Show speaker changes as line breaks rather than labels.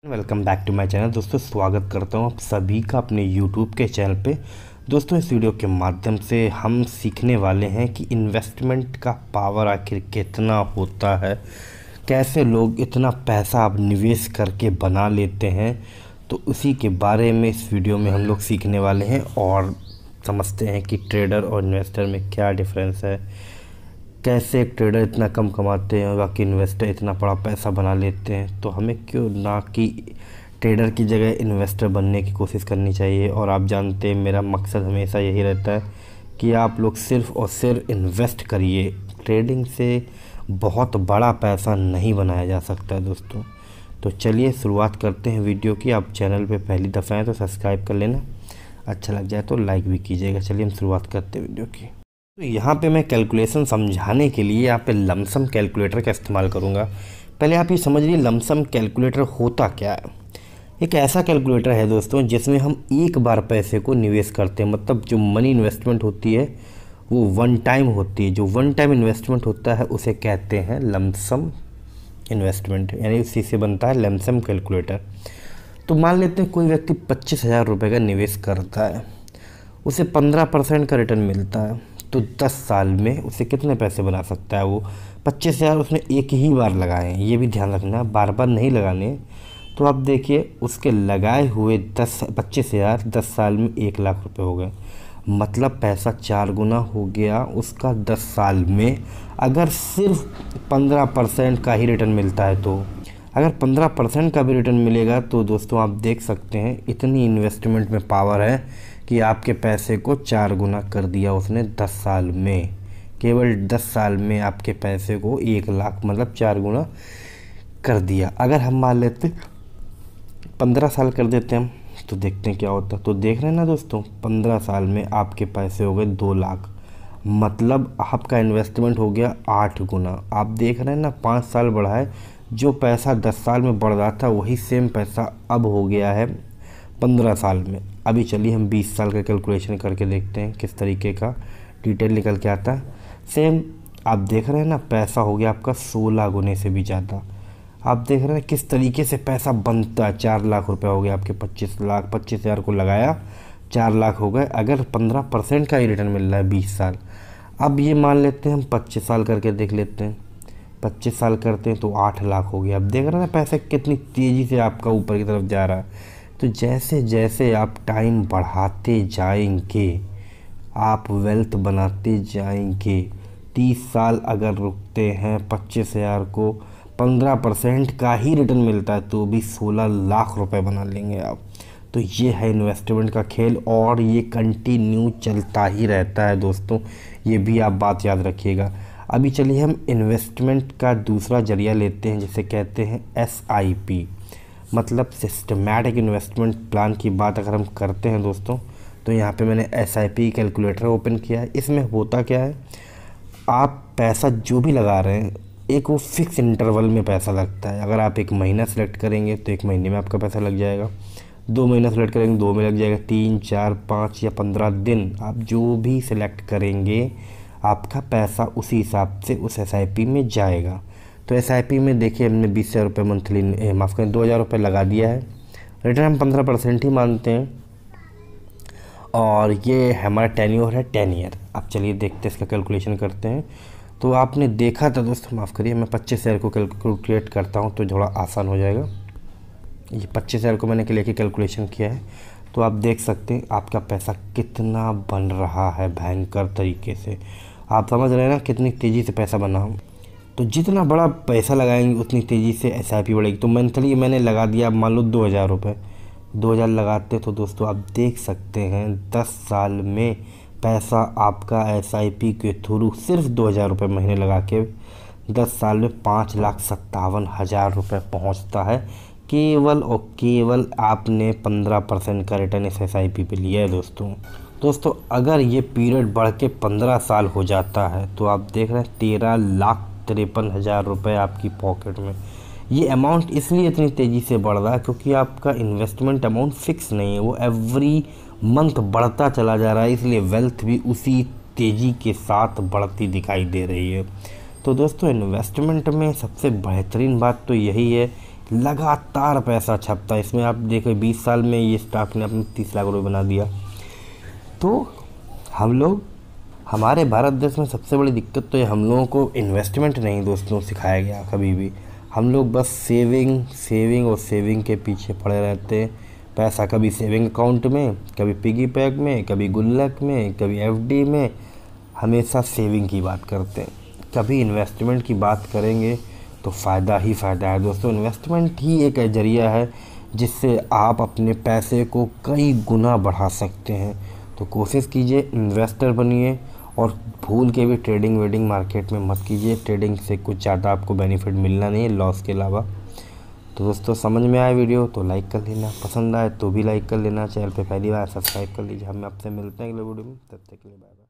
Welcome back to my channel. दोस्तों स्वागत करता हूं आप सभी का अपने यूट्यूब के चैनल पे। दोस्तों इस वीडियो के माध्यम से हम सीखने वाले हैं कि इन्वेस्टमेंट का पावर आखिर कितना होता है, कैसे लोग इतना पैसा अब निवेश करके बना लेते हैं। तो उसी के बारे में इस वीडियो में हम लोग सीखने वाले हैं और समझते हैं कि ट्रेडर और इन्वेस्टर में क्या डिफरेंस है, कैसे एक ट्रेडर इतना कम कमाते हैं और बाकी इन्वेस्टर इतना बड़ा पैसा बना लेते हैं। तो हमें क्यों ना कि ट्रेडर की जगह इन्वेस्टर बनने की कोशिश करनी चाहिए। और आप जानते हैं मेरा मकसद हमेशा यही रहता है कि आप लोग सिर्फ़ और सिर्फ इन्वेस्ट करिए। ट्रेडिंग से बहुत बड़ा पैसा नहीं बनाया जा सकता है दोस्तों। तो चलिए शुरुआत करते हैं वीडियो की। आप चैनल पे पहली दफ़ा हैं तो सब्सक्राइब कर लेना, अच्छा लग जाए तो लाइक भी कीजिएगा। चलिए हम शुरुआत करते हैं वीडियो की। तो यहाँ पे मैं कैलकुलेशन समझाने के लिए यहाँ पे लमसम कैलकुलेटर का इस्तेमाल करूँगा। पहले आप ये समझिए लमसम कैलकुलेटर होता क्या है। एक ऐसा कैलकुलेटर है दोस्तों जिसमें हम एक बार पैसे को निवेश करते हैं, मतलब जो मनी इन्वेस्टमेंट होती है वो वन टाइम होती है। जो वन टाइम इन्वेस्टमेंट होता है उसे कहते हैं लमसम इन्वेस्टमेंट, यानी उसी से बनता है लमसम कैलकुलेटर। तो मान लेते हैं कोई व्यक्ति 25,000 रुपये का निवेश करता है, उसे 15% का रिटर्न मिलता है। तो 10 साल में उसे कितने पैसे बना सकता है वो? 25,000 उसने एक ही बार लगाए हैं, ये भी ध्यान रखना, बार बार नहीं लगाने। तो आप देखिए उसके लगाए हुए 25,000 10 साल में 1,00,000 रुपये हो गए, मतलब पैसा 4 गुना हो गया उसका 10 साल में। अगर सिर्फ 15% का ही रिटर्न मिलता है, तो अगर 15% का भी रिटर्न मिलेगा तो दोस्तों आप देख सकते हैं इतनी इन्वेस्टमेंट में पावर है कि आपके पैसे को 4 गुना कर दिया उसने 10 साल में। केवल 10 साल में आपके पैसे को 1,00,000 मतलब 4 गुना कर दिया। अगर हम मान लेते 15 साल कर देते हम तो देखते हैं क्या होता। तो देख रहे हैं ना दोस्तों, 15 साल में आपके पैसे हो गए 2,00,000, मतलब आपका इन्वेस्टमेंट हो गया 8 गुना। आप देख रहे हैं ना, 5 साल बढ़ा है। जो पैसा 10 साल में बढ़ रहा था वही सेम पैसा अब हो गया है 15 साल में। अभी चलिए हम 20 साल का कैलकुलेशन करके देखते हैं किस तरीके का डिटेल निकल के आता है। सेम आप देख रहे हैं ना, पैसा हो गया आपका 16 गुने से भी ज़्यादा। आप देख रहे हैं किस तरीके से पैसा बनता है। 4,00,000 रुपये हो गए आपके 25,000 को लगाया, 4,00,000 हो गए। अगर 15% का ही रिटर्न मिल रहा है 20 साल। अब ये मान लेते हैं हम 25 साल करके देख लेते हैं। 25 साल करते हैं तो 8,00,000 हो गया। अब देख रहे हैं ना पैसा कितनी तेज़ी से आपका ऊपर की तरफ जा रहा है। तो जैसे जैसे आप टाइम बढ़ाते जाएंगे, आप वेल्थ बनाते जाएंगे। 30 साल अगर रुकते हैं, 25,000 को 15% का ही रिटर्न मिलता है तो भी 16,00,000 रुपये बना लेंगे आप। तो ये है इन्वेस्टमेंट का खेल और ये कंटिन्यू चलता ही रहता है दोस्तों, ये भी आप बात याद रखिएगा। अभी चलिए हम इन्वेस्टमेंट का दूसरा जरिया लेते हैं जिसे कहते हैं SIP, मतलब सिस्टमैटिक इन्वेस्टमेंट प्लान की बात अगर हम करते हैं दोस्तों। तो यहाँ पे मैंने SIP कैलकुलेटर ओपन किया है। इसमें होता क्या है, आप पैसा जो भी लगा रहे हैं एक वो फिक्स इंटरवल में पैसा लगता है। अगर आप 1 महीना सेलेक्ट करेंगे तो 1 महीने में आपका पैसा लग जाएगा। 2 महीना सेलेक्ट करेंगे 2 में लग जाएगा। 3, 4, 5 या 15 दिन आप जो भी सिलेक्ट करेंगे आपका पैसा उसी हिसाब से उस SIP में जाएगा। तो SIP में देखिए हमने 20,000 रुपये मंथली माफ़ करें 2,000 रुपये लगा दिया है। रिटर्न हम 15% ही मानते हैं और ये हमारा टेन्योर है 10 ईयर। अब चलिए देखते हैं इसका कैलकुलेशन करते हैं। तो आपने देखा था दोस्तों, माफ़ करिए मैं 25,000 को कैलकुलेट करता हूँ तो थोड़ा आसान हो जाएगा। ये 25,000 को मैंने लेके कैलकुलेशन किया है। तो आप देख सकते हैं आपका पैसा कितना बन रहा है भयंकर तरीके से। आप समझ रहे हैं ना कितनी तेज़ी से पैसा बना। तो जितना बड़ा पैसा लगाएंगे उतनी तेज़ी से SIP बढ़ेगी। तो मंथली मैंने लगा दिया मान लो 2,000 रुपये, 2,000 लगाते तो दोस्तों आप देख सकते हैं 10 साल में पैसा आपका SIP के थ्रू सिर्फ 2,000 रुपये महीने लगा के 10 साल में 5,57,000 रुपये पहुँचता है। केवल और केवल आपने 15% का रिटर्न इस SIP पे लिया है दोस्तों। अगर ये पीरियड बढ़ के 15 साल हो जाता है तो आप देख रहे हैं 13,53,000 रुपये आपकी पॉकेट में। ये अमाउंट इसलिए इतनी तेज़ी से बढ़ रहा है क्योंकि आपका इन्वेस्टमेंट अमाउंट फिक्स नहीं है, वो एवरी मंथ बढ़ता चला जा रहा है, इसलिए वेल्थ भी उसी तेज़ी के साथ बढ़ती दिखाई दे रही है। तो दोस्तों इन्वेस्टमेंट में सबसे बेहतरीन बात तो यही है, लगातार पैसा छपता है इसमें। आप देखो 20 साल में ये स्टाफ ने अपने 30 लाख रुपए बना दिया। तो हम लोग, हमारे भारत देश में सबसे बड़ी दिक्कत तो ये हम लोगों को इन्वेस्टमेंट नहीं दोस्तों सिखाया गया कभी भी। हम लोग बस सेविंग और सेविंग के पीछे पड़े रहते हैं। पैसा कभी सेविंग अकाउंट में, कभी पिगी पैक में, कभी गुल्लक में, कभी एफडी में, हमेशा सेविंग की बात करते हैं। कभी इन्वेस्टमेंट की बात करेंगे तो फ़ायदा ही फ़ायदा है दोस्तों। इन्वेस्टमेंट ही एक जरिया है जिससे आप अपने पैसे को कई गुना बढ़ा सकते हैं। तो कोशिश कीजिए इन्वेस्टर बनिए, और भूल के भी ट्रेडिंग वेडिंग मार्केट में मत कीजिए। ट्रेडिंग से कुछ ज़्यादा आपको बेनिफिट मिलना नहीं है लॉस के अलावा। तो दोस्तों समझ में आया वीडियो तो लाइक कर लेना, पसंद आए तो भी लाइक कर लेना, चैनल पे पहली बार सब्सक्राइब कर लीजिए। हम आपसे मिलते हैं अगले वीडियो में, तब तक के लिए बाय बाय।